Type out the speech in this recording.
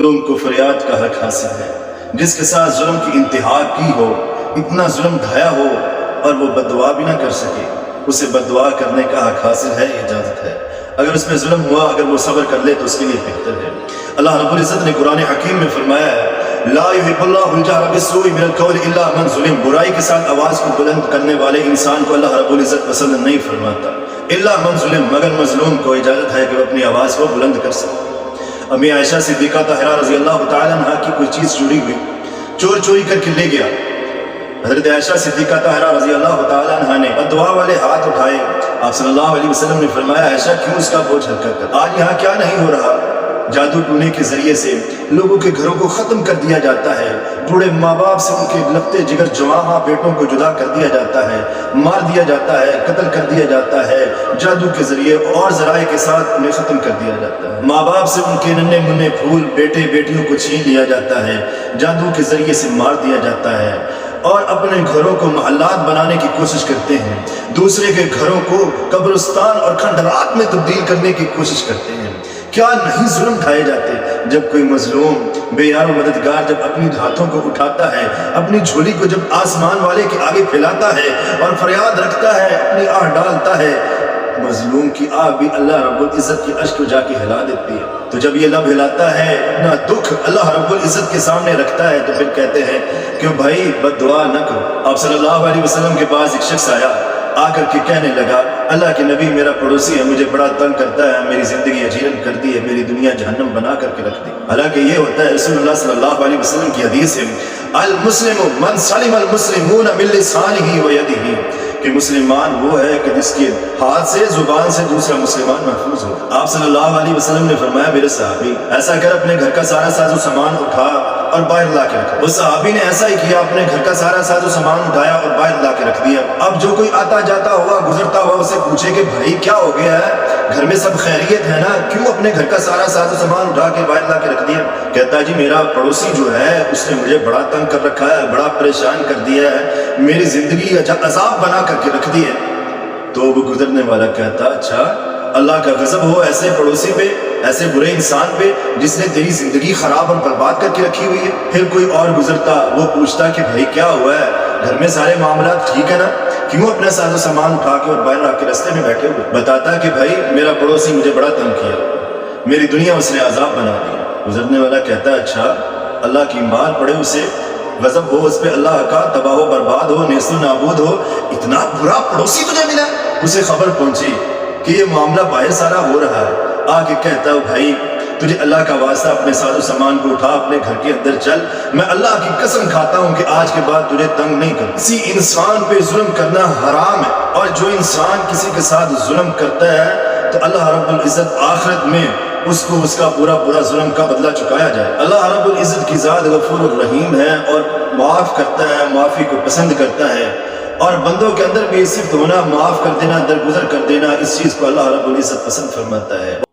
مظلوم کو فریاد کا حق حاصل ہے۔ جس کے ساتھ ظلم کی انتہا کی ہو، اتنا ظلم ڈھایا ہو اور وہ بددعا بھی نہ کر سکے، اسے بددعا کرنے کا حق حاصل ہے، اجازت ہے۔ اگر اس میں ظلم ہوا، اگر وہ صبر کر لے تو اس کے لیے بہتر ہے۔ اللہ رب العزت نے قرآن حکیم میں فرمایا ہے لا يحب اللہ الجہر بالسوء من القول الا من ظلم، برائی کے ساتھ آواز کو بلند کرنے والے انسان کو اللہ رب العزت پسند نہیں فرماتا، الا من ظلم، مگر مظلوم کو اجازت ہے کہ وہ اپنی آواز کو بلند کر سکے۔ امی عائشہ صدیقہ طاہرہ رضی اللہ تعالیٰ عنہ کی کوئی چیز چوری ہوئی، چور چوری کر کے لے گیا۔ حضرت عائشہ صدیقہ طاہرہ رضی اللہ تعالیٰ عنہ نے بددعا والے ہاتھ اٹھائے۔ آپ صلی اللہ علیہ وسلم نے فرمایا عائشہ کیوں اس کا بوجھ ہلکا کر، آج یہاں کیا نہیں ہو رہا؟ جادو ٹونے کے ذریعے سے لوگوں کے گھروں کو ختم کر دیا جاتا ہے، بوڑھے ماں باپ سے ان کے لگتے جگر جوان ماں بیٹوں کو جدا کر دیا جاتا ہے، مار دیا جاتا ہے، قتل کر دیا جاتا ہے، جادو کے ذریعے اور ذرائع کے ساتھ انہیں ختم کر دیا جاتا ہے۔ ماں باپ سے ان کے ننھے منھے پھول بیٹے بیٹیوں کو چھین لیا جاتا ہے، جادو کے ذریعے سے مار دیا جاتا ہے، اور اپنے گھروں کو محلات بنانے کی کوشش کرتے ہیں، دوسرے کے گھروں کو قبرستان اور کھنڈرات میں تبدیل کرنے کی کوشش کرتے ہیں۔ کیا نہیں ظلم ڈھائے جاتے؟ جب کوئی مظلوم بے یار و مددگار جب اپنی ہاتھوں کو اٹھاتا ہے، اپنی جھولی کو جب آسمان والے کے آگے پھیلاتا ہے اور فریاد رکھتا ہے، اپنی آہ ڈالتا ہے، مظلوم کی آہ بھی اللہ رب العزت کی عرش کو جا کے ہلا دیتی ہے۔ تو جب یہ لب ہلاتا ہے، اپنا دکھ اللہ رب العزت کے سامنے رکھتا ہے، تو پھر کہتے ہیں کہ بھائی بد دعا نہ کرو۔ آپ صلی اللہ علیہ وسلم کے پاس ایک شخص آیا، آ کر کے کہنے لگا اللہ کے نبی میرا پڑوسی ہے، مجھے بڑا تنگ کرتا ہے، میری زندگی اجیرن کر دی ہے، میری دنیا جہنم بنا کر کے رکھ دی۔ حالانکہ یہ ہوتا ہے رسول اللہ صلی اللہ علیہ وسلم کی حدیث ہے المسلم من سلم المسلمون من لسانہ و یدہ، کہ مسلمان وہ ہے کہ جس کے ہاتھ سے زبان سے دوسرا مسلمان محفوظ ہو۔ آپ صلی اللہ علیہ وسلم نے فرمایا میرے صحابی ایسا کر اپنے گھر کا سارا ساز و سامان اٹھا اور باہر لا کے رکھا۔ اس صحابی نے ایسا ہی کیا، اپنے گھر کا سارا ساز و سامان اٹھایا اور باہر لا کے رکھ دیا۔ اب جو کوئی آتا جاتا ہوا گزرتا ہوا اسے پوچھے کہ بھائی کیا ہو گیا ہے، گھر میں سب خیریت ہے نا، کیوں اپنے گھر کا سارا ساز و سامان اٹھا کے باہر لا کے رکھ دیا؟ کہتا جی میرا پڑوسی جو ہے اس نے مجھے بڑا تنگ کر رکھا ہے، بڑا پریشان کر دیا ہے، میری زندگی عذاب بنا کر کے رکھ دی ہے۔ تو وہ گزرنے والا کہتا اچھا اللہ کا غضب ہو ایسے پڑوسی پہ، ایسے برے انسان پہ جس نے تیری زندگی خراب اور برباد کر کے رکھی ہوئی ہے۔ پھر کوئی اور گزرتا، وہ پوچھتا کہ بھائی کیا ہوا ہے، گھر میں سارے معاملات ٹھیک ہے نا، کیوں اپنا ساز و سامان اٹھا کے اور باہر آ کے رستے میں بیٹھے ہوئے؟ بتاتا کہ بھائی میرا پڑوسی مجھے بڑا تنگ کیا، میری دنیا اس نے عذاب بنا دی۔ گزرنے والا کہتا اچھا اللہ کی مار پڑے اسے، غضب ہو اس پہ اللہ کا، تباہ و برباد ہو، نیست و نابود ہو، اتنا برا پڑوسی تجھے ملا؟ اسے خبر پہنچی کہ یہ معاملہ باہر سارا ہو رہا ہے، آ کے کہتا بھائی تجھے اللہ کا واسطہ اپنے ساز و سامان کو اٹھا، اپنے گھر کے اندر چل، میں اللہ کی قسم کھاتا ہوں کہ آج کے بعد تجھے تنگ نہیں کروں۔ کسی انسان پہ ظلم کرنا حرام ہے، اور جو انسان کسی کے ساتھ ظلم کرتا ہے تو اللہ رب العزت آخرت میں اس کو اس کا پورا ظلم کا بدلہ چکایا جائے۔ اللہ رب العزت کی ذات غفور الرحیم ہے اور معاف کرتا ہے، معافی کو پسند کرتا ہے، اور بندوں کے اندر بھی صرف ہونا، معاف کر دینا، درگزر کر دینا، اس چیز کو اللہ رب العزت پسند فرماتا ہے۔